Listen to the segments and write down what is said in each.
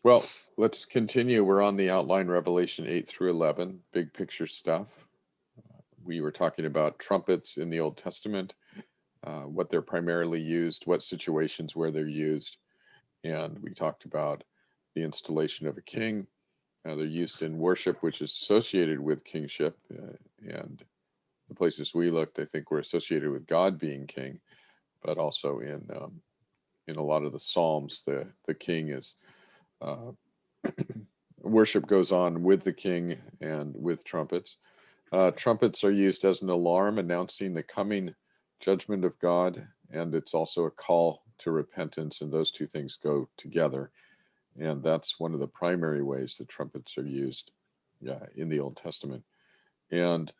Well, let's continue. We're on the outline Revelation 8 through 11, big picture stuff. We were talking about trumpets in the Old Testament, what they're primarily used, what situations where they're used. And we talked about the installation of a king. They're used in worship, which is associated with kingship. And the places we looked, I think, were associated with God being king, but also in a lot of the Psalms, the king is uh, worship goes on with the king and with trumpets. Trumpets are used as an alarm announcing the coming judgment of God, and it's also a call to repentance, and those two things go together. And that's one of the primary ways that trumpets are used in the Old Testament. And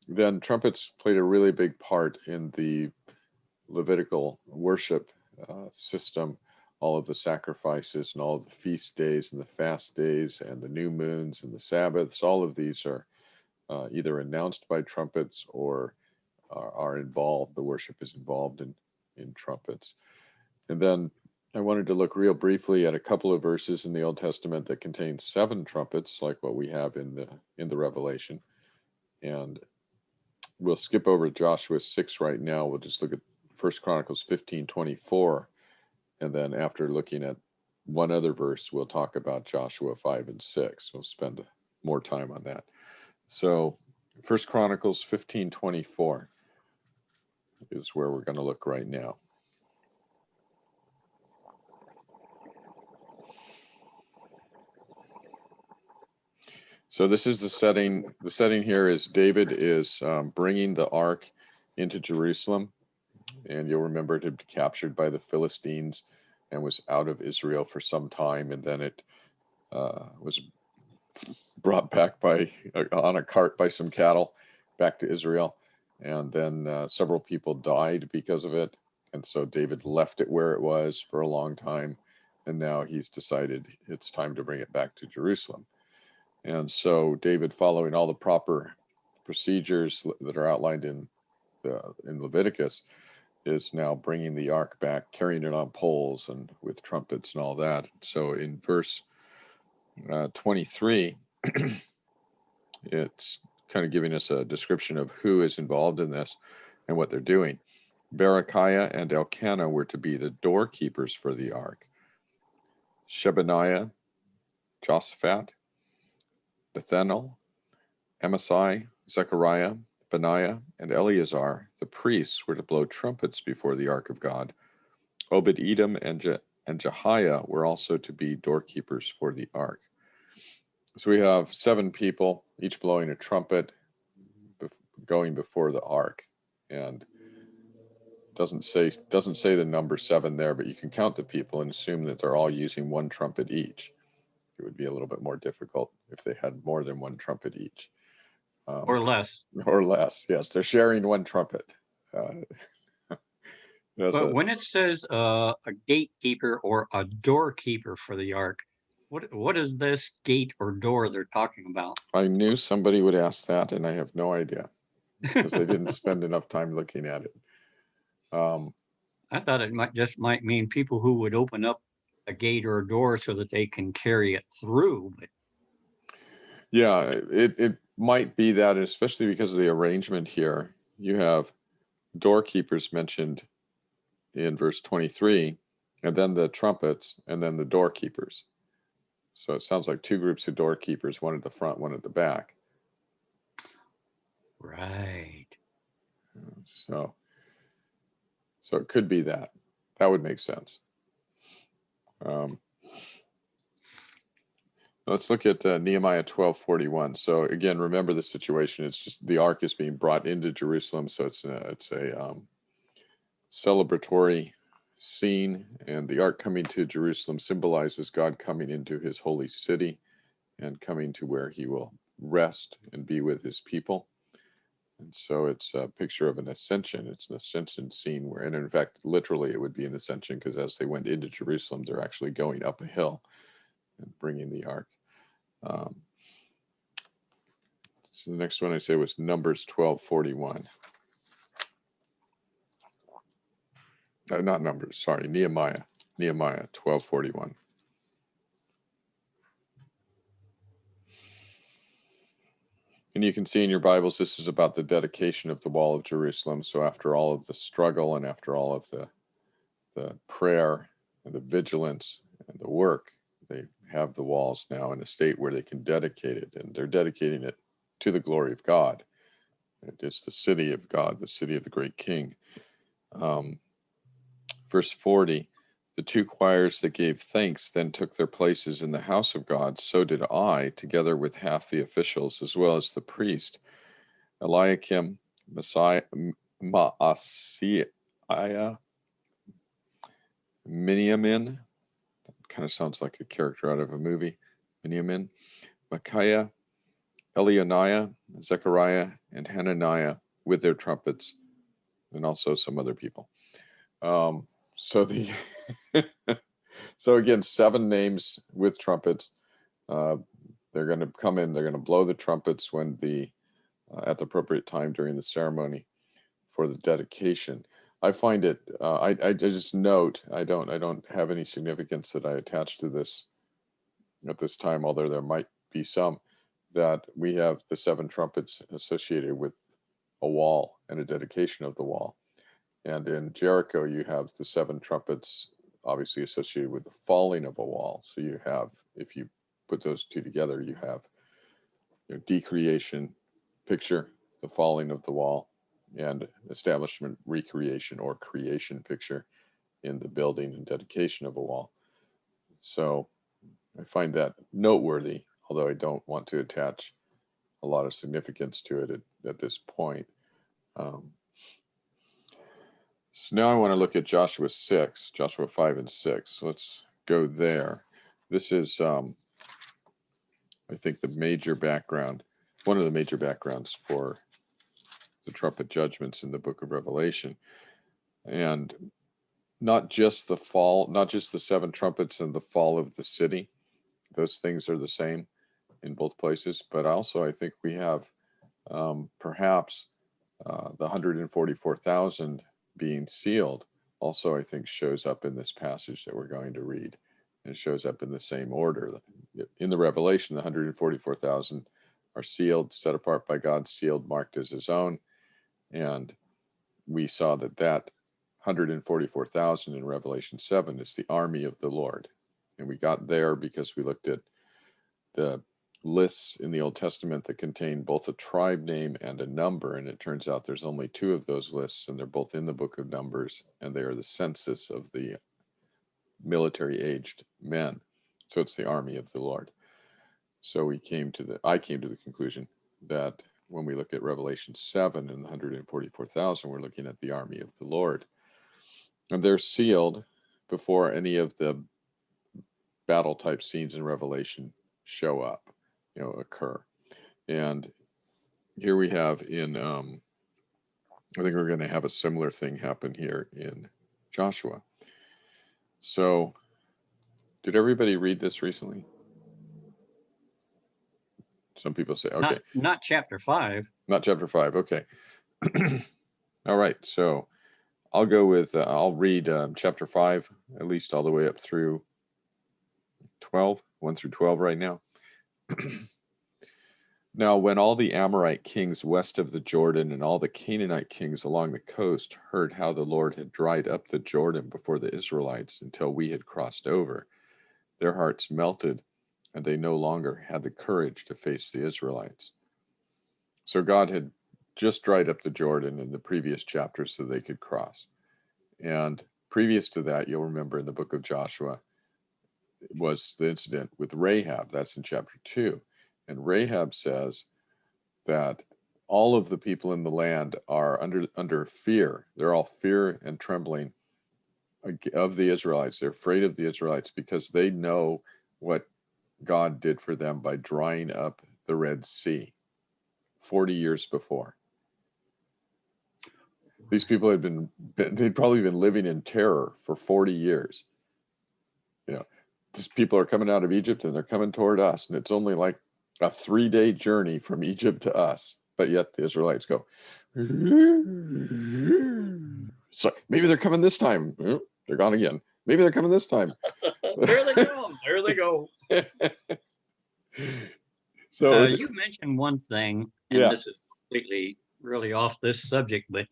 then trumpets played a really big part in the Levitical worship system. All of the sacrifices and all of the feast days and the fast days and the new moons and the Sabbaths, all of these are either announced by trumpets or are involved. The worship is involved in trumpets. And then I wanted to look real briefly at a couple of verses in the Old Testament that contain 7 trumpets, like what we have in the Revelation. And we'll skip over Joshua 6 right now. We'll just look at 1 Chronicles 15:24. And then after looking at one other verse, we'll talk about Joshua 5 and 6. We'll spend more time on that. So 1 Chronicles 15:24 is where we're going to look right now. So this is the setting. The setting here is David is bringing the ark into Jerusalem. And you'll remember it had been captured by the Philistines and was out of Israel for some time. And then it was brought back on a cart by some cattle back to Israel. And then several people died because of it. And so David left it where it was for a long time. And now he's decided it's time to bring it back to Jerusalem. And so David, following all the proper procedures that are outlined in Leviticus, is now bringing the ark back, carrying it on poles and with trumpets and all that. So in verse 23, it's kind of giving us a description of who is involved in this and what they're doing. Berechiah and Elkanah were to be the doorkeepers for the ark. Shebaniah, Josaphat, Bethanel, Amasai, Zechariah, Benaiah, and Eleazar, the priests, were to blow trumpets before the ark of God. Obed-Edom and Jehiah were also to be doorkeepers for the ark. So we have 7 people, each blowing a trumpet, going before the ark. And doesn't say the number 7 there, but you can count the people and assume that they're all using one trumpet each. It would be a little bit more difficult if they had more than one trumpet each. Or less. Or less, yes. They're sharing one trumpet. But when it says a gatekeeper or a doorkeeper for the ark, what is this gate or door they're talking about? I knew somebody would ask that, and I have no idea because I didn't spend enough time looking at it. I thought it might mean people who would open up a gate or a door so that they can carry it through. But yeah, it might be that, especially because of the arrangement here. You have doorkeepers mentioned in verse 23, and then the trumpets, and then the doorkeepers. So it sounds like 2 groups of doorkeepers, one at the front, one at the back. right. So it could be that. That would make sense. Let's look at Nehemiah 12:41. So again, remember the situation. It's just the ark is being brought into Jerusalem, so it's a celebratory scene, and the ark coming to Jerusalem symbolizes God coming into his holy city and coming to where he will rest and be with his people. And so it's a picture of an ascension. It's an ascension scene where, and in fact, literally it would be an ascension because as they went into Jerusalem, they're actually going up a hill and bringing the ark. So the next one I say was Numbers 12:41. Not Numbers, sorry, Nehemiah 12:41. And you can see in your Bibles, this is about the dedication of the wall of Jerusalem. So after all of the struggle and after all of the prayer and the vigilance and the work, they have the walls now in a state where they can dedicate it, and they're dedicating it to the glory of God. It is the city of God, the city of the great King. Verse 40, the two choirs that gave thanks then took their places in the house of God. So did I, together with half the officials, as well as the priest, Eliakim, Maaseiah, Miniamin, kind of sounds like a character out of a movie, Miniamin, Micaiah, Elianiah, Zechariah, and Hananiah with their trumpets, and also some other people. So again, 7 names with trumpets. They're going to come in. They're going to blow the trumpets when at the appropriate time during the ceremony for the dedication. I find it. I just note. I don't have any significance that I attach to this at this time, although there might be some, that we have the 7 trumpets associated with a wall and a dedication of the wall. And in Jericho, you have the 7 trumpets obviously associated with the falling of a wall. So you have, if you put those two together, you have decreation picture, the falling of the wall, and establishment, recreation, or creation picture in the building and dedication of a wall. So I find that noteworthy, although I don't want to attach a lot of significance to it at this point. So now I want to look at Joshua 5 and 6. Let's go there. This is, I think, the major background, one of the major backgrounds for the trumpet judgments in the book of Revelation. And not just the 7 trumpets and the fall of the city. Those things are the same in both places. But also, I think we have perhaps the 144,000 being sealed also, I think, shows up in this passage that we're going to read. And shows up in the same order. In the Revelation, the 144,000 are sealed, set apart by God, sealed, marked as his own. And we saw that 144,000 in Revelation 7 is the army of the Lord. And we got there because we looked at the lists in the Old Testament that contain both a tribe name and a number, and it turns out there's only 2 of those lists, and they're both in the book of Numbers, and they are the census of the military-aged men. So it's the army of the Lord. So I came to the conclusion that when we look at Revelation 7 and the 144,000, we're looking at the army of the Lord, and they're sealed before any of the battle type scenes in Revelation show up, occur. And here we have in, I think we're going to have a similar thing happen here in Joshua. So, did everybody read this recently? Some people say, okay. Not chapter 5. Not chapter 5, okay. All right, so I'll go with, I'll read chapter 5, at least all the way up through 12, 1 through 12 right now. Now, when all the Amorite kings west of the Jordan and all the Canaanite kings along the coast heard how the Lord had dried up the Jordan before the Israelites until we had crossed over, their hearts melted, and they no longer had the courage to face the Israelites. So God had just dried up the Jordan in the previous chapter so they could cross. And previous to that, you'll remember in the book of Joshua, was the incident with Rahab. That's in chapter 2. And Rahab says that all of the people in the land are under fear. They're all fear and trembling of the Israelites. They're afraid of the Israelites because they know what God did for them by drying up the Red Sea 40 years before. These people they'd probably been living in terror for 40 years. These people are coming out of Egypt and they're coming toward us, and it's only like a 3-day journey from Egypt to us, but yet the Israelites go, so maybe they're coming this time. They're gone again. Maybe they're coming this time. There they go. There they go. So it was, You mentioned one thing, and yeah. this is completely really off this subject, but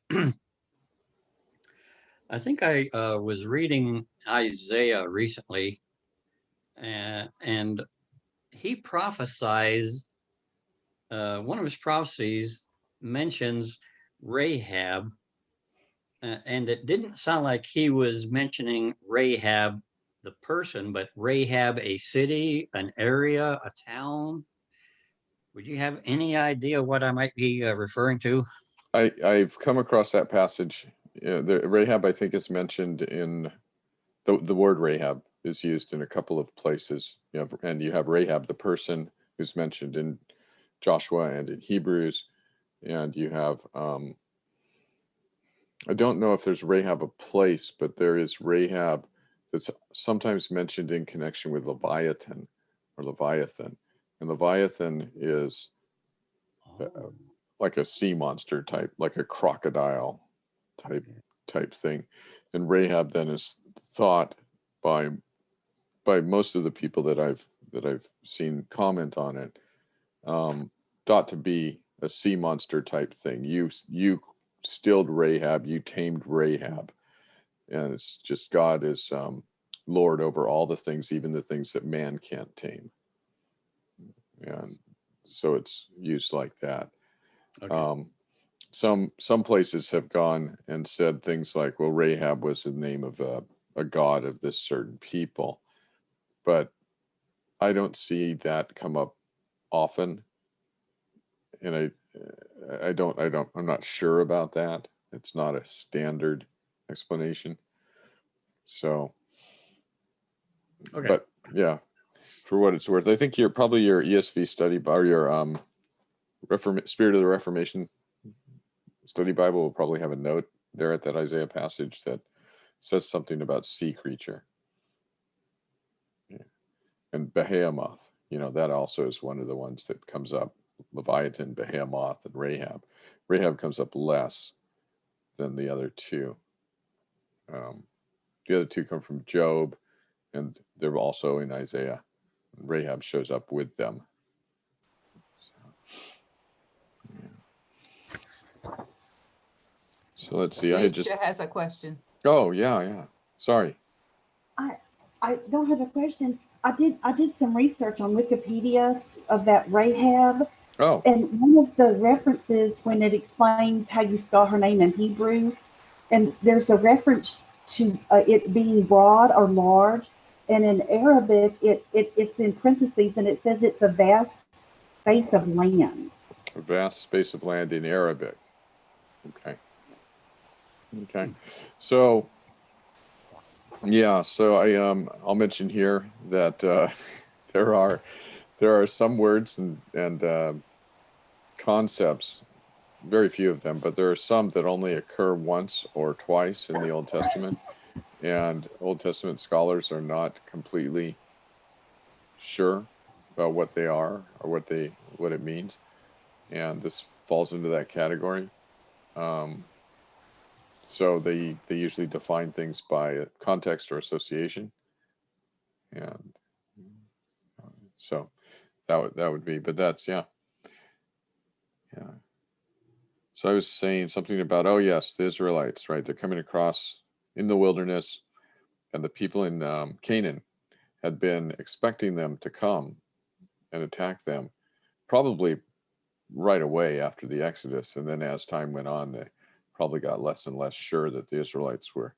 I think I was reading Isaiah recently, and he prophesies, one of his prophecies mentions Rahab, and it didn't sound like he was mentioning Rahab, the person, but Rahab, a city, an area, a town. Would you have any idea what I might be referring to? I've come across that passage. The Rahab, I think, is mentioned in the word Rahab is used in a couple of places. You have Rahab, the person, who's mentioned in Joshua and in Hebrews, and you have I don't know if there's Rahab a place, but there is Rahab that's sometimes mentioned in connection with Leviathan or Leviathan, and Leviathan is Oh, like a sea monster type, like a crocodile type thing. And Rahab then is thought by most of the people that I've seen comment on it, thought to be a sea monster type thing. You stilled Rahab, you tamed Rahab, and it's just God is Lord over all the things, even the things that man can't tame, and so it's used like that. okay. Um, some places have gone and said things like, well, Rahab was the name of a god of this certain people, but I don't see that come up often, and I'm not sure about that. It's not a standard explanation. So, Okay. but yeah, for what it's worth, I think your ESV study or your Spirit of the Reformation study Bible will probably have a note there at that Isaiah passage that says something about sea creature. Yeah. And Behemoth, that also is one of the ones that comes up. Leviathan, Behemoth, and Rahab. Rahab comes up less than the other two. Um, the other two come from Job, and they're also in Isaiah. Rahab shows up with them. So, yeah. So let's see. I had just. Alicia has a question. Oh yeah, yeah. Sorry. I I don't have a question. I did some research on Wikipedia of that Rahab, Oh, and one of the references when it explains how you spell her name in Hebrew, and there's a reference to it being broad or large, and in Arabic it's in parentheses and it says it's a vast space of land. a vast space of land in Arabic. Okay. Okay. So yeah. So I'll mention here that there are some words and concepts, very few of them, but there are some that only occur once or twice in the Old Testament, and Old Testament scholars are not completely sure about what they are or what it means, and this falls into that category. Um, so they usually define things by context or association, and so that would be. But that's yeah. So I was saying something about, oh yes, the Israelites, right? They're coming across in the wilderness, and the people in Canaan had been expecting them to come and attack them, probably right away after the Exodus. And then as time went on, they probably got less and less sure that the Israelites were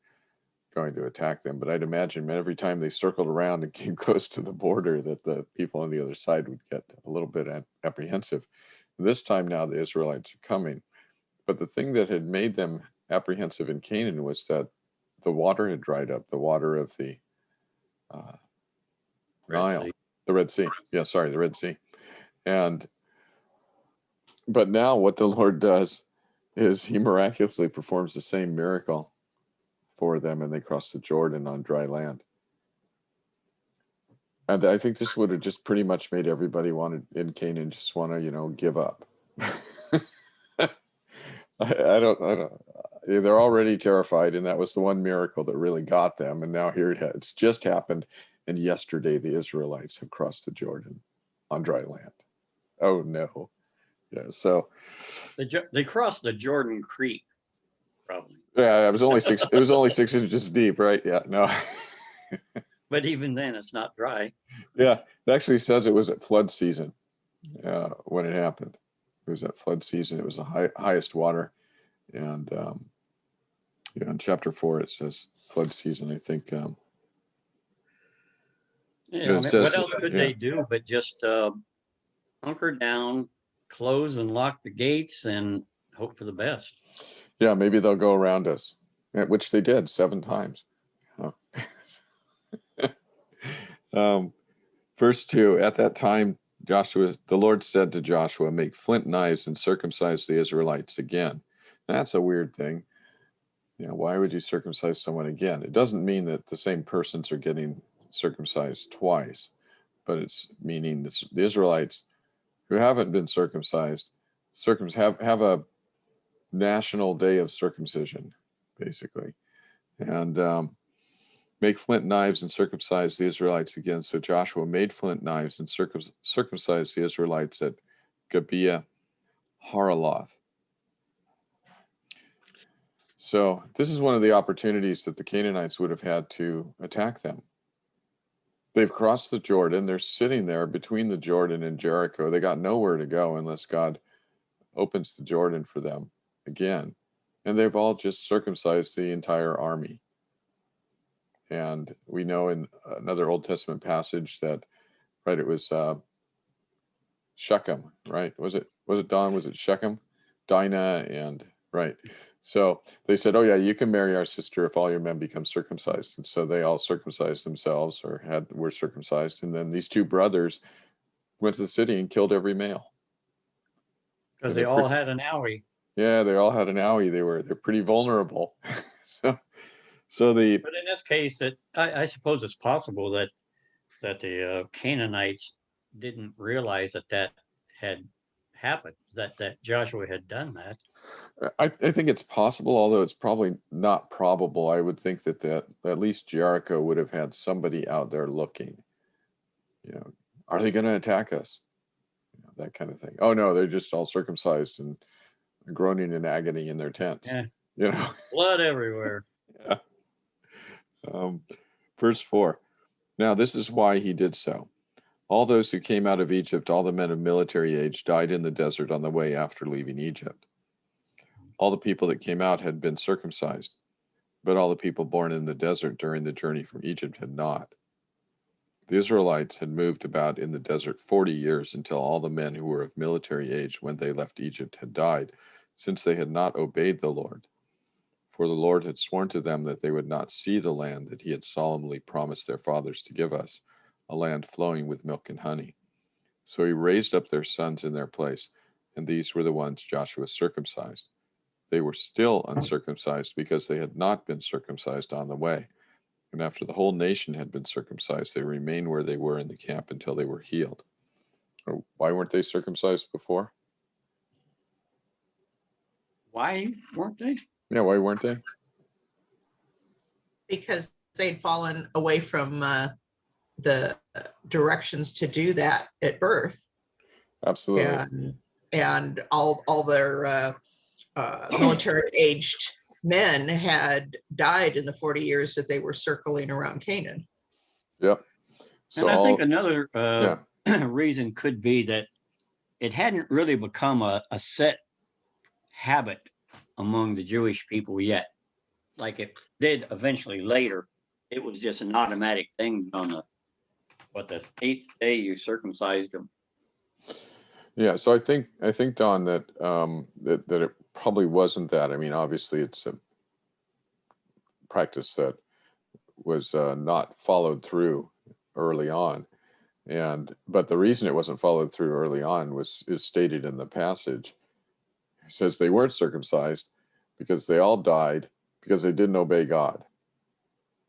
going to attack them. But I'd imagine every time they circled around and came close to the border, that the people on the other side would get a little bit apprehensive. And this time now the Israelites are coming. But the thing that had made them apprehensive in Canaan was that the water had dried up, the water of the uh, Red Nile, Sea. the Red Sea. Yeah, sorry, the Red Sea. And but now what the Lord does is he miraculously performs the same miracle for them, and they cross the Jordan on dry land. And I think this would have just pretty much made everybody wanted in Canaan just want to, give up. I don't. They're already terrified, and that was the one miracle that really got them. And now here it's just happened, and yesterday the Israelites have crossed the Jordan on dry land. Oh no. Yeah. So They crossed the Jordan Creek, probably. yeah, it was only 6 inches deep, right? Yeah. No. But even then, it's not dry. Yeah. It actually says it was at flood season when it happened. It was at flood season. It was the highest water, and in chapter 4 it says flood season. I think. Yeah, I It mean, says what else could yeah. they do but just hunker down, close and lock the gates, and hope for the best? Yeah, maybe they'll go around us, which they did 7 times. Oh. Verse 2, at that time, the Lord said to Joshua, make flint knives and circumcise the Israelites again. That's a weird thing. Why would you circumcise someone again? It doesn't mean that the same persons are getting circumcised twice, but it's meaning the Israelites who haven't been circumcised have a national day of circumcision, basically. And make flint knives and circumcise the Israelites again. So Joshua made flint knives and circumcised the Israelites at Gibeah Haraloth. So this is one of the opportunities that the Canaanites would have had to attack them. They've crossed the Jordan. They're sitting there between the Jordan and Jericho. They got nowhere to go unless God opens the Jordan for them again. And they've all just circumcised the entire army. And we know in another Old Testament passage that, right, it was Shechem, right? Was it Don? Was it Shechem? Dinah and, right. So they said, oh yeah, you can marry our sister if all your men become circumcised. And so they all circumcised themselves or were circumcised. And then these 2 brothers went to the city and killed every male. Because they all had an owie. Yeah, they all had an owie. They're pretty vulnerable. But in this case, I suppose it's possible that the Canaanites didn't realize that had happened, that Joshua had done that. I think it's possible, although it's probably not probable. I would think that at least Jericho would have had somebody out there looking. Are they going to attack us? That kind of thing. Oh no, they're just all circumcised and groaning in agony in their tents. Yeah. Blood everywhere. Yeah. Verse 4. Now this is why he did so. All those who came out of Egypt, all the men of military age, died in the desert on the way after leaving Egypt. All the people that came out had been circumcised, but all the people born in the desert during the journey from Egypt had not. The Israelites had moved about in the desert 40 years until all the men who were of military age when they left Egypt had died, since they had not obeyed the Lord. For the Lord had sworn to them that they would not see the land that he had solemnly promised their fathers to give us, a land flowing with milk and honey. So he raised up their sons in their place, and these were the ones Joshua circumcised. They were still uncircumcised because they had not been circumcised on the way. And after the whole nation had been circumcised, they remained where they were in the camp until they were healed. Why weren't they circumcised before? Why weren't they? Yeah, why weren't they? Because they'd fallen away from the directions to do that at birth. Absolutely. And all their military aged men had died in the 40 years that they were circling around Canaan. Yep. So and I think another reason could be that it hadn't really become a set habit among the Jewish people yet. Like it did eventually later. It was just an automatic thing on the 8th day you circumcised them. Yeah, so I think Don that that it probably wasn't that. I mean, obviously it's a practice that was not followed through early on, but the reason it wasn't followed through early on is stated in the passage. It says they weren't circumcised because they all died because they didn't obey God.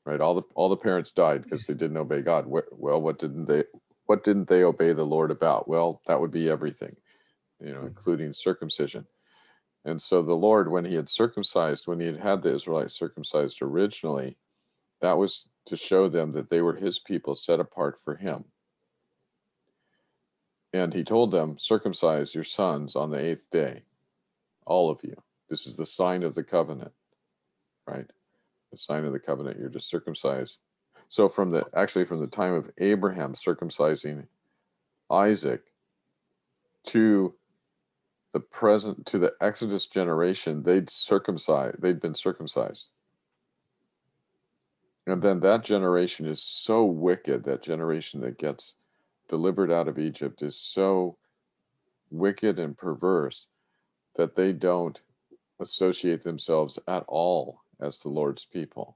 Right, all the parents died because they didn't obey God. Well, what didn't they obey the Lord about? Well, that would be everything, including circumcision. And so the Lord, when he had had the Israelites circumcised originally, that was to show them that they were his people set apart for him. And he told them, circumcise your sons on the 8th day, all of you. This is the sign of the covenant, right? The sign of the covenant, you're to circumcise. So from the time of Abraham circumcising Isaac to the Exodus generation, they'd been circumcised. And then that generation is so wicked, that generation that gets delivered out of Egypt is so wicked and perverse that they don't associate themselves at all as the Lord's people.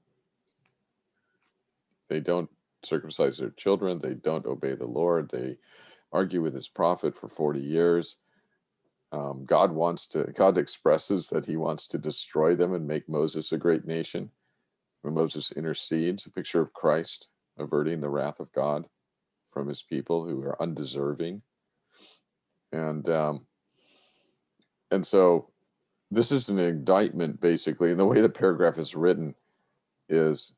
They don't circumcise their children. They don't obey the Lord. They argue with his prophet for 40 years. God expresses that he wants to destroy them and make Moses a great nation. When Moses intercedes, a picture of Christ averting the wrath of God from his people who are undeserving. And so this is an indictment, basically. And the way the paragraph is written is,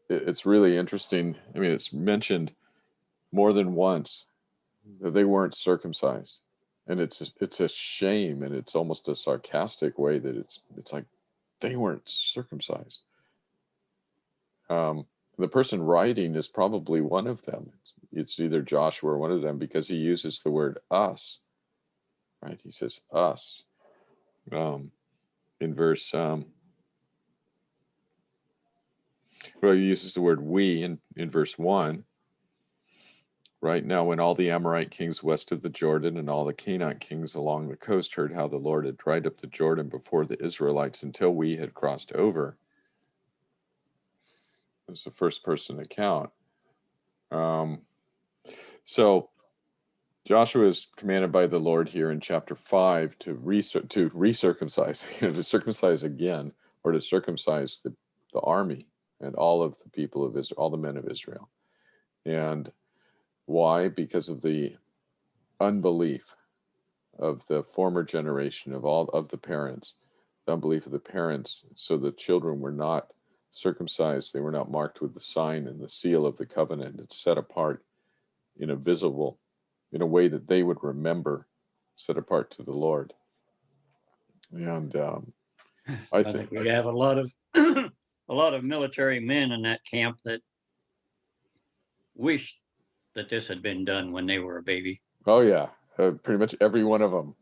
it's really interesting. I mean, it's mentioned more than once that they weren't circumcised. And it's a shame, and it's almost a sarcastic way that it's like they weren't circumcised. The person writing is probably one of them. It's either Joshua or one of them, because he uses the word us, right? He says us in verse. Well, he uses the word we in verse 1. Right now, when all the Amorite kings west of the Jordan and all the Canaanite kings along the coast heard how the Lord had dried up the Jordan before the Israelites until we had crossed over. It's the first person account. So Joshua is commanded by the Lord here in chapter 5 to recircumcise, to circumcise again, or to circumcise the army and all of the people of Israel, all the men of Israel. And why? Because of the unbelief of the former generation of all of the parents, the unbelief of the parents. So the children were not circumcised. They were not marked with the sign and the seal of the covenant. It's set apart in a way that they would remember, set apart to the Lord. And I think we have a lot of a lot of military men in that camp that wish that this had been done when they were a baby. Oh yeah, pretty much every one of them.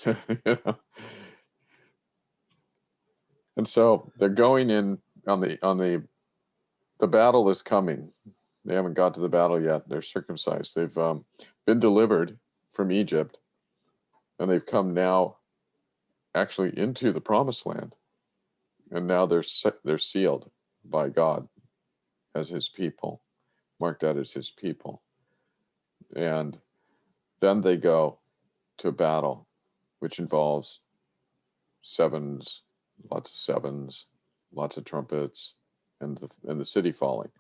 You know? And so they're going in on the battle is coming. They haven't got to the battle yet. They're circumcised. They've been delivered from Egypt, and they've come now actually into the promised land. And now they're sealed by God as his people, marked out as his people. And then they go to battle, which involves sevens, lots of sevens, lots of trumpets, and the city falling.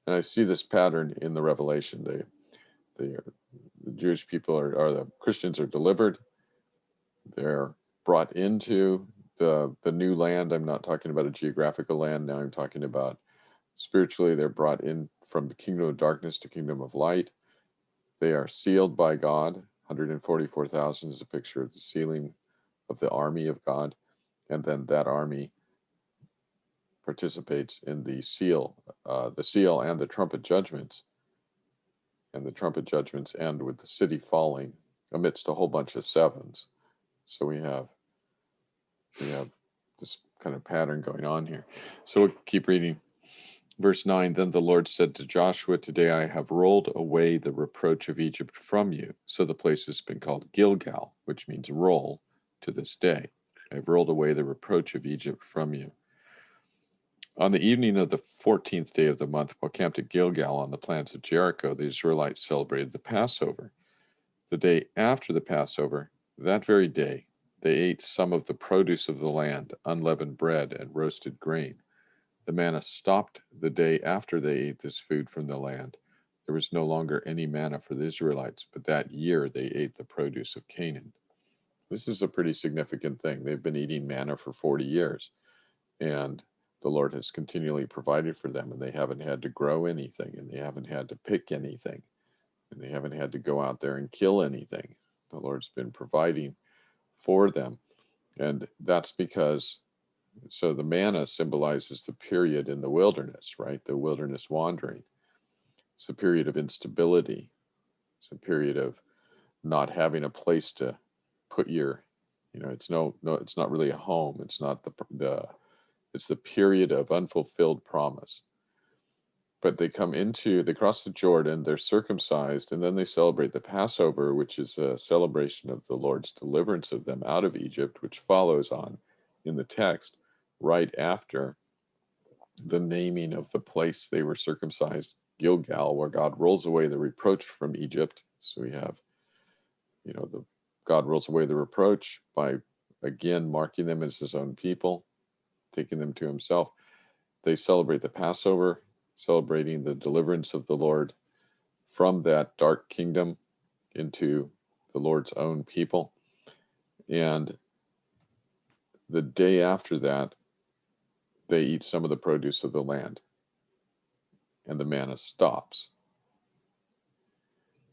And I see this pattern in the Revelation. The Jewish people or the Christians are delivered. They're brought into the new land. I'm not talking about a geographical land now. I'm talking about spiritually. They're brought in from the kingdom of darkness to kingdom of light. They are sealed by God. 144,000 is a picture of the sealing of the army of God. And then that army participates in the seal and the trumpet judgments. And the trumpet judgments end with the city falling amidst a whole bunch of sevens. So we have this kind of pattern going on here. So we'll keep reading. Verse 9, then the Lord said to Joshua, today I have rolled away the reproach of Egypt from you. So the place has been called Gilgal, which means roll, to this day. I have rolled away the reproach of Egypt from you. On the evening of the 14th day of the month, while camped at Gilgal on the plains of Jericho, the Israelites celebrated the Passover. The day after the Passover, that very day, they ate some of the produce of the land, unleavened bread and roasted grain. The manna stopped the day after they ate this food from the land. There was no longer any manna for the Israelites, but that year they ate the produce of Canaan. This is a pretty significant thing. They've been eating manna for 40 years, and the Lord has continually provided for them, and they haven't had to grow anything, and they haven't had to pick anything. and they haven't had to go out there and kill anything. The Lord's been providing for them. And that's because, so the manna symbolizes the period in the wilderness, right? The wilderness wandering. It's a period of instability. It's a period of not having a place to put your, it's it's not really a home. It's not it's the period of unfulfilled promise. But they cross the Jordan, they're circumcised, and then they celebrate the Passover, which is a celebration of the Lord's deliverance of them out of Egypt, which follows on in the text right after the naming of the place they were circumcised, Gilgal, where God rolls away the reproach from Egypt. So we have, God rolls away the reproach by again marking them as his own people, taking them to himself. They celebrate the Passover, celebrating the deliverance of the Lord from that dark kingdom into the Lord's own people. And the day after that, they eat some of the produce of the land, and the manna stops,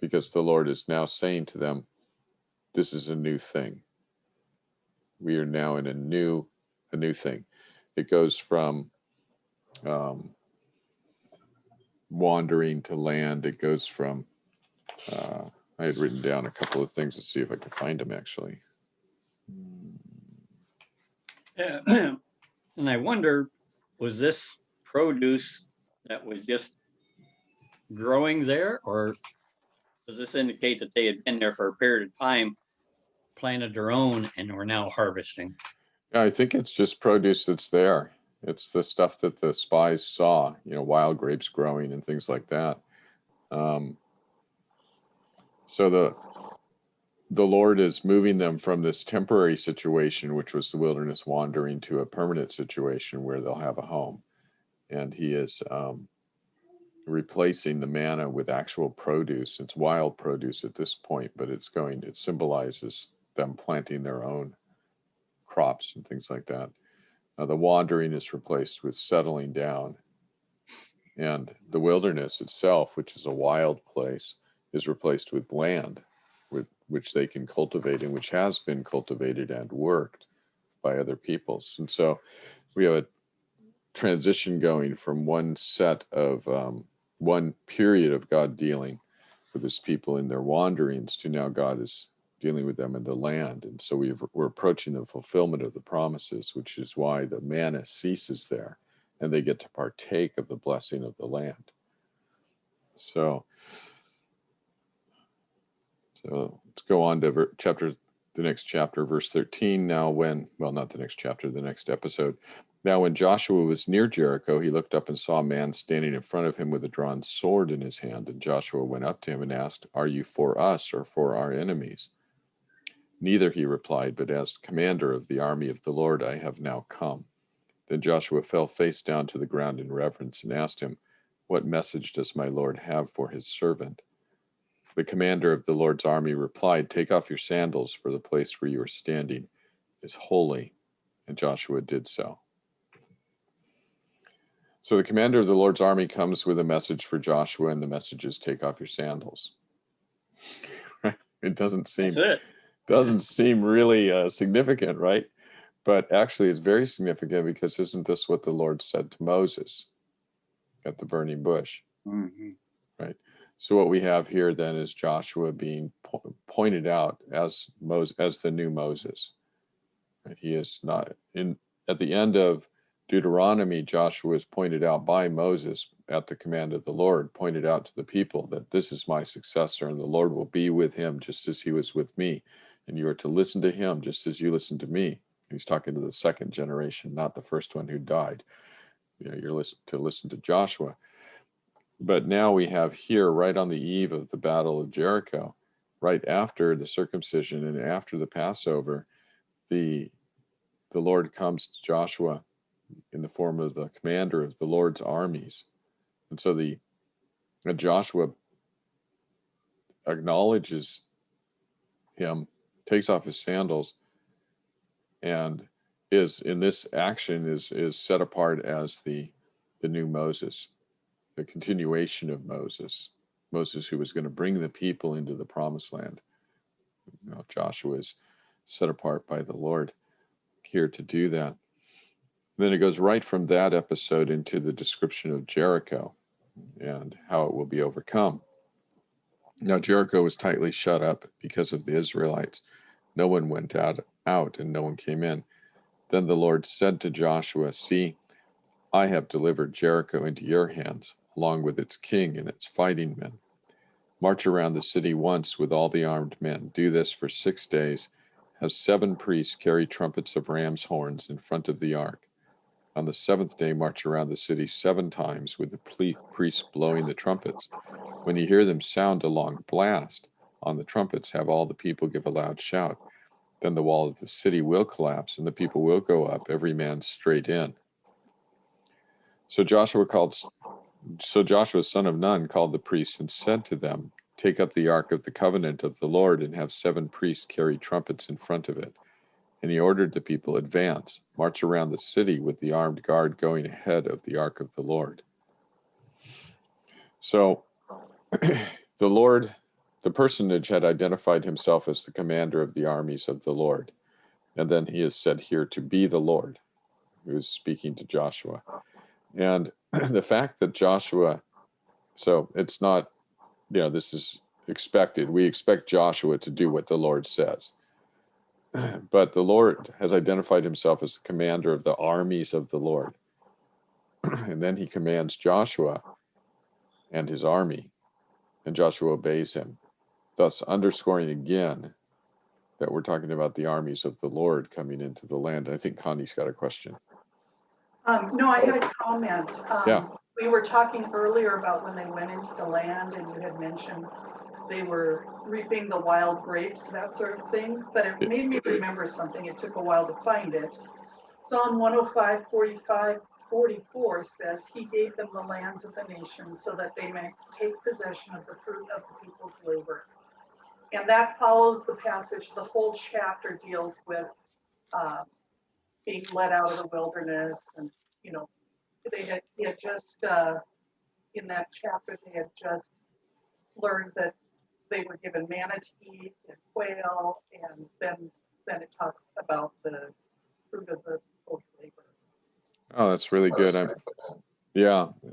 because the Lord is now saying to them, this is a new thing. We are now in a new thing. It goes from wandering to land. It goes from, I had written down a couple of things. Let's see if I can find them actually. Yeah. And I wonder, was this produce that was just growing there, or does this indicate that they had been there for a period of time, planted their own, and were now harvesting? Yeah, I think it's just produce that's there. It's the stuff that the spies saw, wild grapes growing and things like that. So the Lord is moving them from this temporary situation, which was the wilderness wandering, to a permanent situation where they'll have a home. And he is replacing the manna with actual produce. It's wild produce at this point, but it symbolizes them planting their own crops and things like that. The wandering is replaced with settling down. And the wilderness itself, which is a wild place, is replaced with land, which they can cultivate and which has been cultivated and worked by other peoples. And so we have a transition going from one set of one period of God dealing with his people in their wanderings to now God is dealing with them in the land. And so we're approaching the fulfillment of the promises, which is why the manna ceases there and they get to partake of the blessing of the land. So let's go on to the next chapter, verse 13. Not the next chapter, the next episode. Now, when Joshua was near Jericho, he looked up and saw a man standing in front of him with a drawn sword in his hand. And Joshua went up to him and asked, "Are you for us or for our enemies?" "Neither," he replied, "but as commander of the army of the Lord, I have now come." Then Joshua fell face down to the ground in reverence and asked him, "What message does my Lord have for his servant?" The commander of the Lord's army replied, "Take off your sandals, for the place where you are standing is holy." And Joshua did so. So the commander of the Lord's army comes with a message for Joshua, and the message is, take off your sandals. It doesn't seem really significant, right? But actually it's very significant, because isn't this what the Lord said to Moses at the burning bush? Mm-hmm. Right. So what we have here then is Joshua being pointed out as the new Moses. Right? He is not at the end of Deuteronomy. Joshua is pointed out by Moses at the command of the Lord, pointed out to the people that this is my successor, and the Lord will be with him just as he was with me, and you are to listen to him just as you listened to me. He's talking to the second generation, not the first one who died. You're to listen to Joshua. But now we have here, right on the eve of the Battle of Jericho, right after the circumcision and after the Passover, the Lord comes to Joshua in the form of the commander of the Lord's armies. And so Joshua acknowledges him, takes off his sandals, and is in this action is set apart as the new Moses, the continuation of Moses, Moses who was going to bring the people into the promised land. Joshua is set apart by the Lord here to do that. Then it goes right from that episode into the description of Jericho and how it will be overcome. Now Jericho was tightly shut up because of the Israelites. No one went out and no one came in. Then the Lord said to Joshua, "See, I have delivered Jericho into your hands, along with its king and its fighting men. March around the city once with all the armed men. Do this for 6 days. Have 7 priests carry trumpets of ram's horns in front of the ark. On the 7th day, march around the city 7 times with the priests blowing the trumpets. When you hear them sound a long blast on the trumpets, have all the people give a loud shout. Then the wall of the city will collapse and the people will go up, every man straight in." So Joshua, son of Nun, called the priests and said to them, "Take up the ark of the covenant of the Lord and have 7 priests carry trumpets in front of it." And he ordered the people, "Advance, march around the city with the armed guard going ahead of the ark of the Lord." So the personage had identified himself as the commander of the armies of the Lord. And then he is said here to be the Lord who is speaking to Joshua. And the fact that Joshua, so it's not, this is expected. We expect Joshua to do what the Lord says. But the Lord has identified himself as the commander of the armies of the Lord. And then he commands Joshua and his army, and Joshua obeys him, thus underscoring again that we're talking about the armies of the Lord coming into the land. I think Connie's got a question. No, I had a comment. Yeah. We were talking earlier about when they went into the land, and you had mentioned they were reaping the wild grapes, that sort of thing, but it made me remember something. It took a while to find it. Psalm 105, 45, 44 says, "He gave them the lands of the nations so that they may take possession of the fruit of the people's labor." And that follows the passage. The whole chapter deals with being led out of the wilderness, and he had just in that chapter they had just learned that they were given manna to eat and quail, and then it talks about the fruit of the people's labor. Oh, that's really good.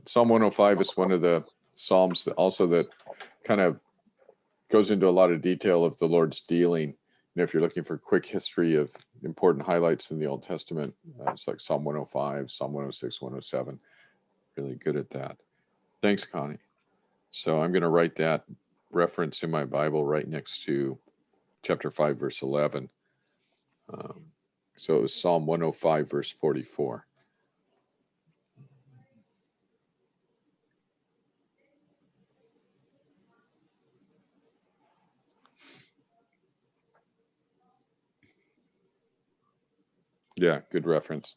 Psalm 105 is one of the Psalms that kind of goes into a lot of detail of the Lord's dealing. If you're looking for quick history of important highlights in the Old Testament, it's like Psalm 105, Psalm 106, 107. Really good at that. Thanks, Connie. So I'm going to write that reference in my Bible right next to chapter 5, verse 11. So it was Psalm 105, verse 44. Yeah, good reference.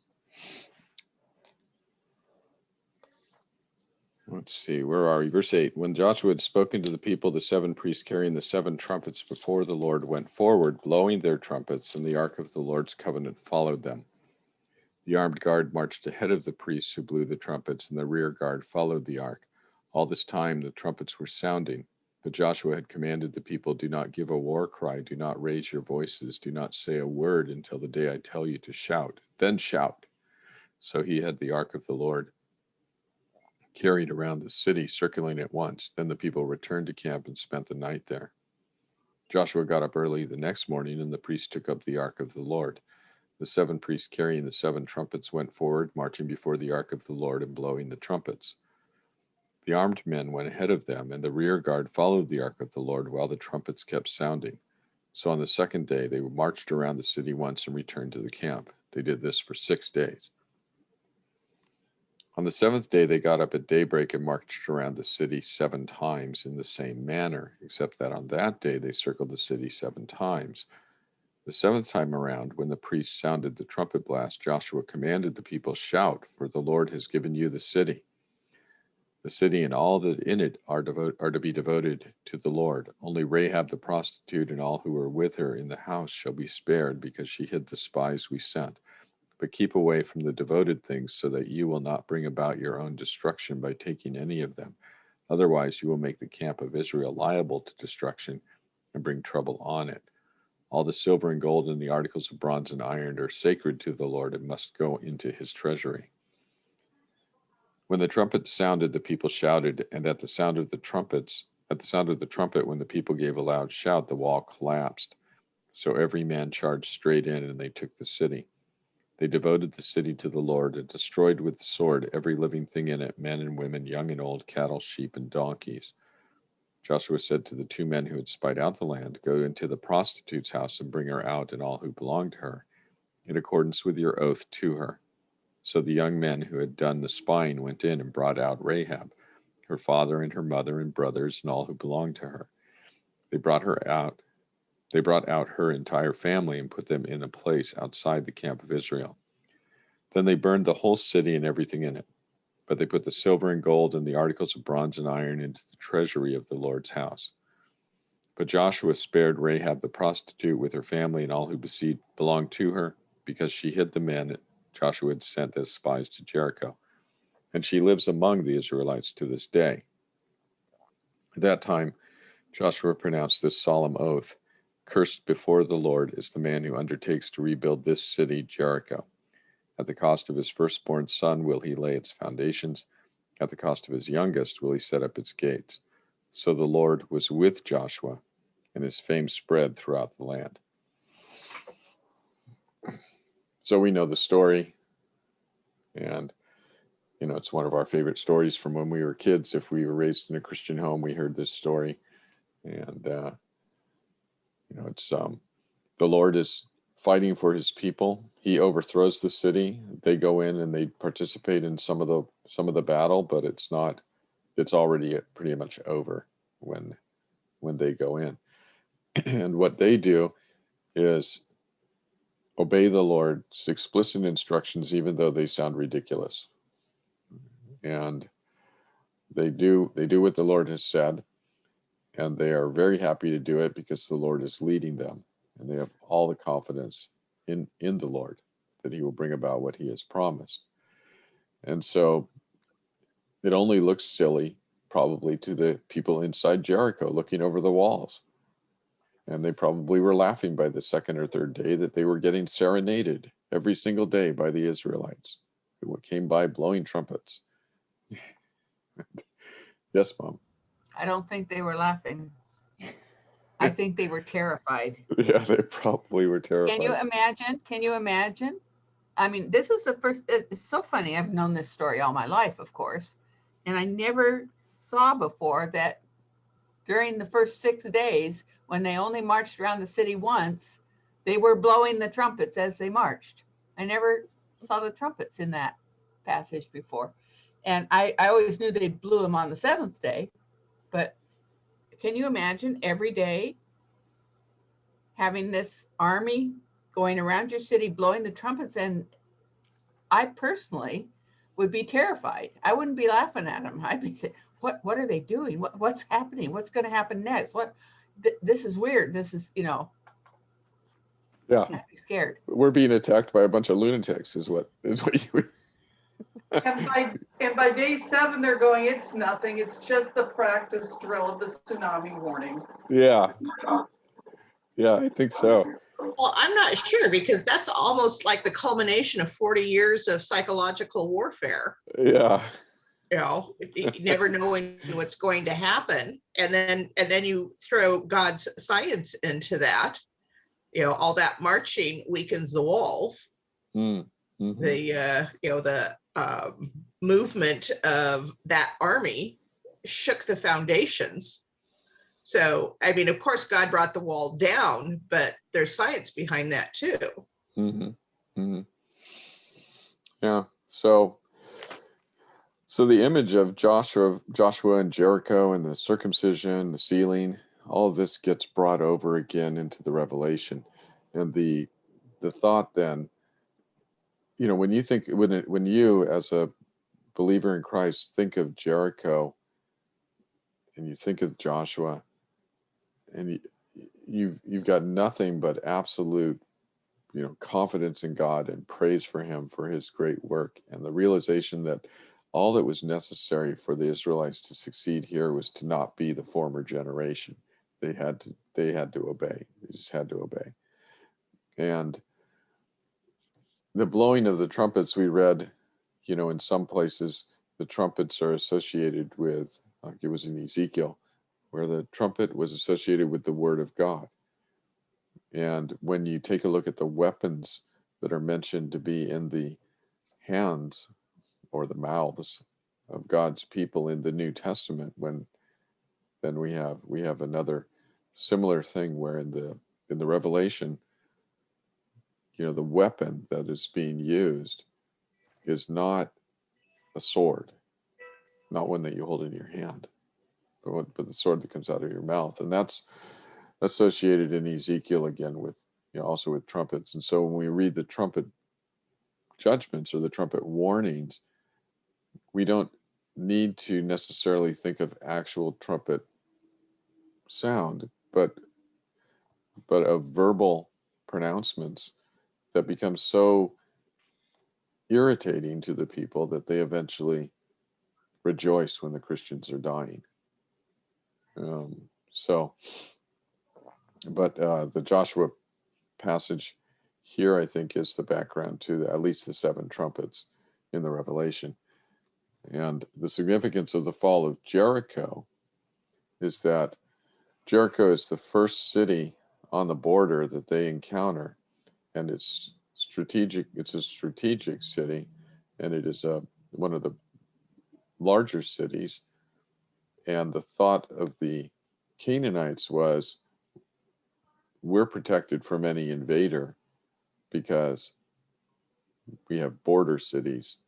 Let's see, where are we? Verse 8. When Joshua had spoken to the people, the 7 priests carrying the 7 trumpets before the Lord went forward, blowing their trumpets, and the ark of the Lord's covenant followed them. The armed guard marched ahead of the priests who blew the trumpets, and the rear guard followed the ark. All this time the trumpets were sounding, but Joshua had commanded the people, "Do not give a war cry, do not raise your voices, do not say a word until the day I tell you to shout, then shout." So he had the ark of the Lord carried around the city, circling it once. Then the people returned to camp and spent the night there. Joshua got up early the next morning, and the priests took up the ark of the Lord. The 7 priests carrying the 7 trumpets went forward, marching before the ark of the Lord and blowing the trumpets. The armed men went ahead of them, and the rear guard followed the ark of the Lord while the trumpets kept sounding. So on the 2nd day, they marched around the city once and returned to the camp. They did this for 6 days. On the 7th day, they got up at daybreak and marched around the city 7 times in the same manner, except that on that day they circled the city 7 times. The 7th time around, when the priests sounded the trumpet blast, Joshua commanded the people, "Shout, for the Lord has given you the city." The city and all that in it are to be devoted to the Lord. Only Rahab the prostitute and all who were with her in the house shall be spared, because she hid the spies we sent. But keep away from the devoted things, so that you will not bring about your own destruction by taking any of them. Otherwise, you will make the camp of Israel liable to destruction and bring trouble on it. All the silver and gold and the articles of bronze and iron are sacred to the Lord and must go into his treasury. When the trumpet sounded, the people shouted, and at the sound of the trumpet, when the people gave a loud shout, the wall collapsed. So every man charged straight in, and they took the city. They devoted the city to the Lord and destroyed with the sword every living thing in it, men and women, young and old, cattle, sheep, and donkeys. Joshua said to the 2 men who had spied out the land, "Go into the prostitute's house and bring her out and all who belong to her, in accordance with your oath to her." So the young men who had done the spying went in and brought out Rahab, her father and her mother and brothers and all who belonged to her. They brought out her entire family and put them in a place outside the camp of Israel. Then they burned the whole city and everything in it. But they put the silver and gold and the articles of bronze and iron into the treasury of the Lord's house. But Joshua spared Rahab the prostitute with her family and all who belonged to her, because she hid the men Joshua had sent as spies to Jericho. And she lives among the Israelites to this day. At that time, Joshua pronounced this solemn oath: "Cursed before the Lord is the man who undertakes to rebuild this city, Jericho. At the cost of his firstborn son will he lay its foundations. At the cost of his youngest will he set up its gates." So the Lord was with Joshua, and his fame spread throughout the land. So we know the story, and it's one of our favorite stories from when we were kids. If we were raised in a Christian home, we heard this story, and it's the Lord is fighting for his people. He overthrows the city. They go in and they participate in some of the battle, but it's already pretty much over when they go in. And what they do is obey the Lord's explicit instructions, even though they sound ridiculous. And they do what the Lord has said, and they are very happy to do it because the Lord is leading them, and they have all the confidence in the Lord that he will bring about what he has promised. And so it only looks silly probably to the people inside Jericho looking over the walls. And they probably were laughing by the second or third day that they were getting serenaded every single day by the Israelites who came by blowing trumpets. Yes, Mom. I don't think they were laughing. I think they were terrified. Yeah, they probably were terrified. Can you imagine? I mean, this was the first, it's so funny. I've known this story all my life, of course. And I never saw before that during the first 6 days, when they only marched around the city once, they were blowing the trumpets as they marched. I never saw the trumpets in that passage before. And I always knew they blew them on the 7th day. But can you imagine every day having this army going around your city blowing the trumpets? And I personally would be terrified. I wouldn't be laughing at them. I'd be saying, what are they doing? What's happening? What's going to happen next? This is weird. This is, Yeah. I'd be scared. We're being attacked by a bunch of lunatics is what you And by day 7, they're going, it's nothing. It's just the practice drill of the tsunami warning. Yeah. Yeah, I think so. Well, I'm not sure, because that's almost like the culmination of 40 years of psychological warfare. Yeah. You never knowing what's going to happen. And then you throw God's science into that. All that marching weakens the walls. Mm-hmm. The movement of that army shook the foundations. So, I mean, of course, God brought the wall down, but there's science behind that too. Mm-hmm. Mm-hmm. Yeah. So the image of Joshua and Jericho and the circumcision, the sealing, all of this gets brought over again into the Revelation. And the thought then, when you as a believer in Christ think of Jericho and you think of Joshua, and you've got nothing but absolute confidence in God and praise for him for his great work, and the realization that all that was necessary for the Israelites to succeed here was to not be the former generation. They had to obey. They just had to obey. And the blowing of the trumpets, we read, in some places, the trumpets are associated with, like it was in Ezekiel, where the trumpet was associated with the word of God. And when you take a look at the weapons that are mentioned to be in the hands or the mouths of God's people in the New Testament, then we have another similar thing where in the Revelation, the weapon that is being used is not a sword, not one that you hold in your hand, but the sword that comes out of your mouth. And that's associated in Ezekiel again with, also with trumpets. And so when we read the trumpet judgments or the trumpet warnings, we don't need to necessarily think of actual trumpet sound, but of verbal pronouncements that become so irritating to the people that they eventually rejoice when the Christians are dying. But the Joshua passage here, I think, is the background to at least the 7 trumpets in the Revelation. And the significance of the fall of Jericho is that Jericho is the first city on the border that they encounter, and it's strategic. It's a strategic city, and it is one of the larger cities. And the thought of the Canaanites was, we're protected from any invader because we have border cities,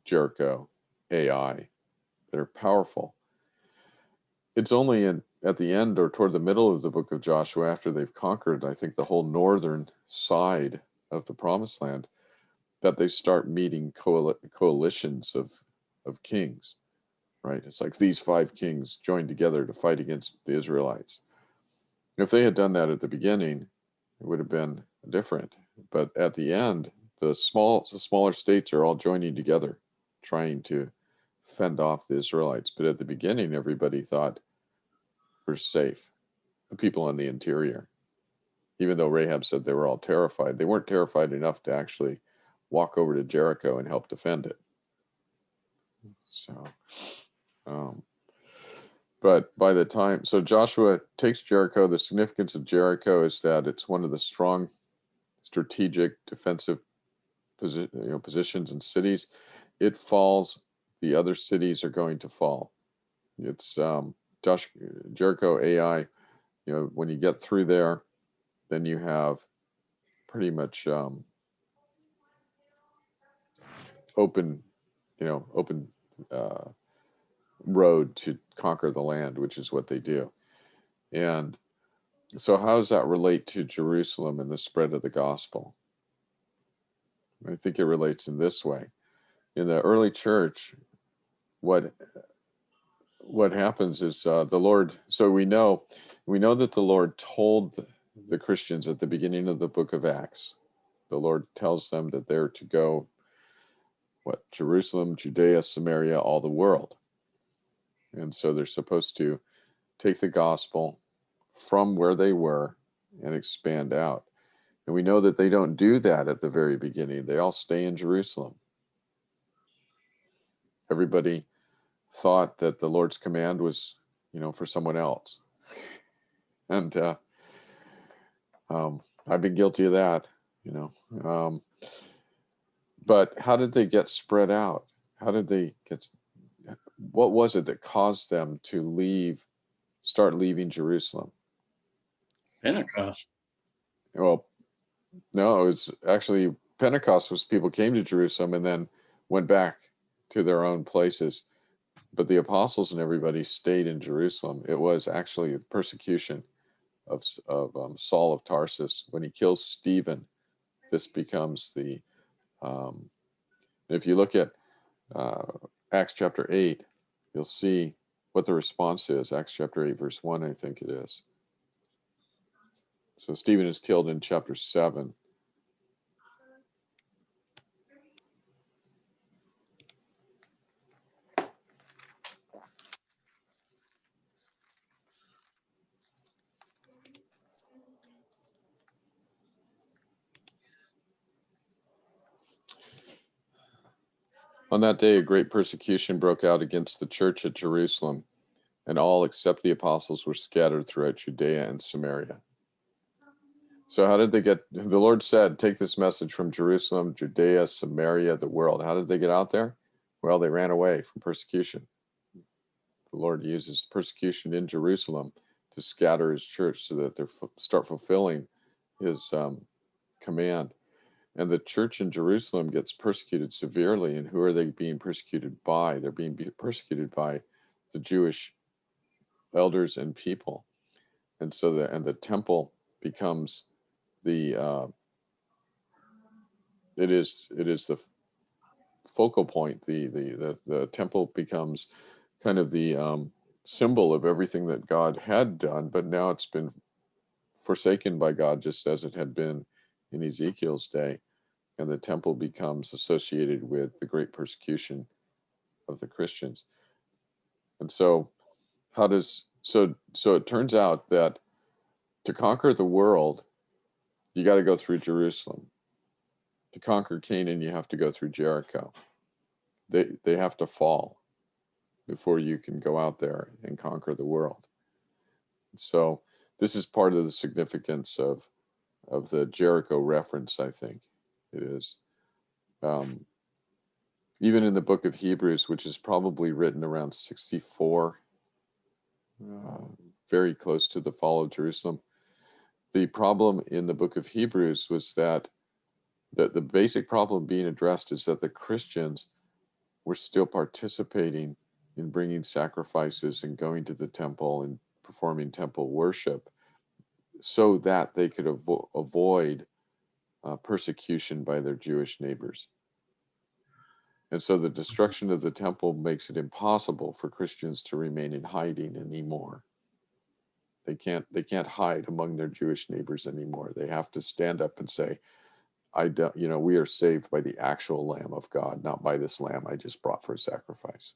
Jericho, Ai, that are powerful. It's only at the end or toward the middle of the book of Joshua, after they've conquered, I think, the whole northern side of the promised land, that they start meeting coalitions of kings, right? It's like these 5 kings joined together to fight against the Israelites. If they had done that at the beginning, it would have been different. But at the end, the smaller states are all joining together, trying to fend off the Israelites. But at the beginning, everybody thought we're safe. The people in the interior, even though Rahab said they were all terrified, they weren't terrified enough to actually walk over to Jericho and help defend it. So, but by the time, so Joshua takes Jericho. The significance of Jericho is that it's one of the strong strategic defensive positions and cities. It falls, the other cities are going to fall. It's Jericho, Ai. When you get through there, then you have pretty much open road to conquer the land, which is what they do. And so how does that relate to Jerusalem and the spread of the gospel? I think it relates in this way. In the early church, what happens is the Lord, so we know that the Lord told the Christians at the beginning of the book of Acts, the Lord tells them that they're to go, Jerusalem, Judea, Samaria, all the world. And so they're supposed to take the gospel from where they were and expand out. And we know that they don't do that at the very beginning. They all stay in Jerusalem. Everybody thought that the Lord's command was, for someone else. And I've been guilty of that, but how did they get spread out? What was it that caused them to start leaving Jerusalem? Pentecost. Well, no, it was actually Pentecost was people came to Jerusalem and then went back to their own places. But the apostles and everybody stayed in Jerusalem. It was actually the persecution of Saul of Tarsus. When he kills Stephen, this becomes the, if you look at Acts chapter 8, you'll see what the response is. Acts chapter 8, verse 1, I think it is. So Stephen is killed in chapter 7. On that day, a great persecution broke out against the church at Jerusalem, and all except the apostles were scattered throughout Judea and Samaria. So how did they get, the Lord said, take this message from Jerusalem, Judea, Samaria, the world. How did they get out there? Well, they ran away from persecution. The Lord uses persecution in Jerusalem to scatter his church so that they start fulfilling his command. And the church in Jerusalem gets persecuted severely. And who are they being persecuted by? They're being persecuted by the Jewish elders and people. And so the temple becomes the it is the focal point. The temple becomes kind of the symbol of everything that God had done, but now it's been forsaken by God, just as it had been in Ezekiel's day. And the temple becomes associated with the great persecution of the Christians. And so so it turns out that to conquer the world, you got to go through Jerusalem. To conquer Canaan, you have to go through Jericho. They have to fall before you can go out there and conquer the world. So this is part of the significance of the Jericho reference, I think. It is. Even in the book of Hebrews, which is probably written around 64, very close to the fall of Jerusalem, the problem in the book of Hebrews was that the basic problem being addressed is that the Christians were still participating in bringing sacrifices and going to the temple and performing temple worship so that they could avoid persecution by their Jewish neighbors. And so the destruction of the temple makes it impossible for Christians to remain in hiding anymore. They can't hide among their Jewish neighbors anymore. They have to stand up and say, we are saved by the actual Lamb of God, not by this lamb I just brought for a sacrifice.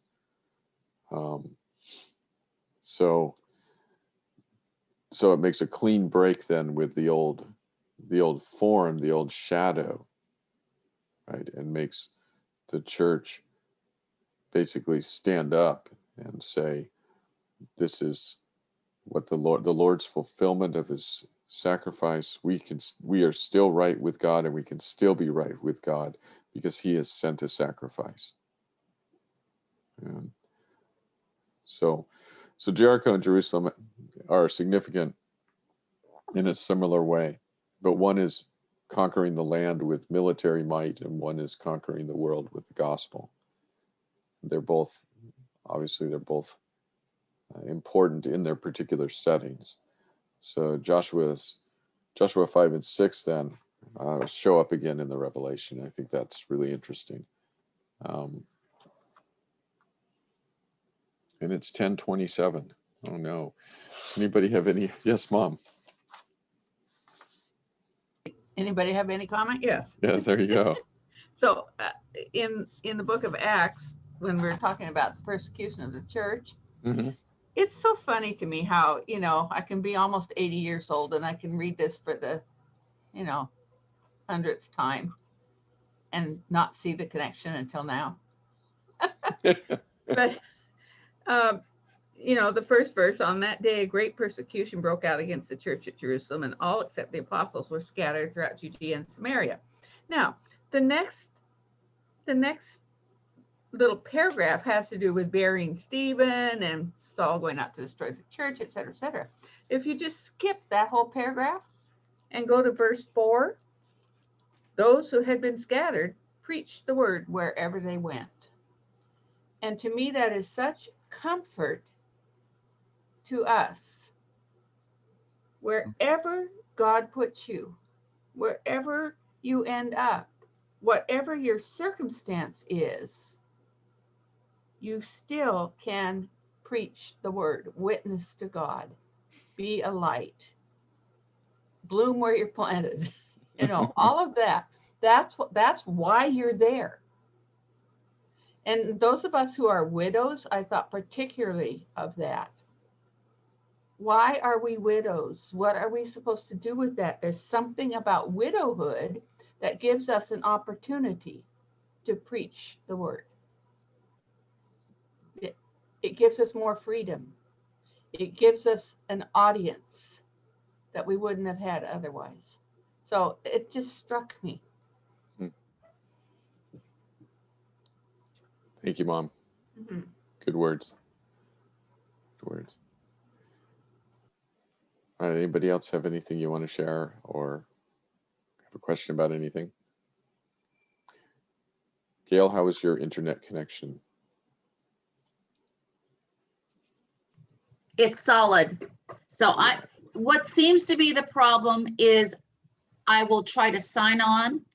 So it makes a clean break then with the old form, the old shadow, right? And makes the church basically stand up and say, this is what the Lord's fulfillment of his sacrifice. We are still right with God, and we can still be right with God because he has sent a sacrifice. And so Jericho and Jerusalem are significant in a similar way, but one is conquering the land with military might, and one is conquering the world with the gospel. They're both important in their particular settings. So Joshua 5 and 6 then show up again in the Revelation. I think that's really interesting. And it's 10:27. Oh no. Anybody have any? Yes, Mom. Anybody have any comment? Yes. Yes, there you go. So in the book of Acts, when we're talking about the persecution of the church, Mm-hmm. it's so funny to me how, I can be almost 80 years old and I can read this for the, 100th time and not see the connection until now. But, the first verse, on that day, a great persecution broke out against the church at Jerusalem, and all except the apostles were scattered throughout Judea and Samaria. Now, the next little paragraph has to do with burying Stephen and Saul going out to destroy the church, et cetera, et cetera. If you just skip that whole paragraph and go to verse 4, those who had been scattered preached the word wherever they went. And to me, that is such comfort to us. Wherever God puts you, wherever you end up, whatever your circumstance is, you still can preach the word, witness to God, be a light, bloom where you're planted, all of that. That's why you're there. And those of us who are widows, I thought particularly of that. Why are we widows? What are we supposed to do with that? There's something about widowhood that gives us an opportunity to preach the word. it gives us more freedom. It gives us an audience that we wouldn't have had otherwise. So it just struck me. Thank you, Mom. Mhm. Good words. Good words. Anybody else have anything you want to share or have a question about anything? Gail, how is your internet connection? It's solid. So what seems to be the problem is I will try to sign on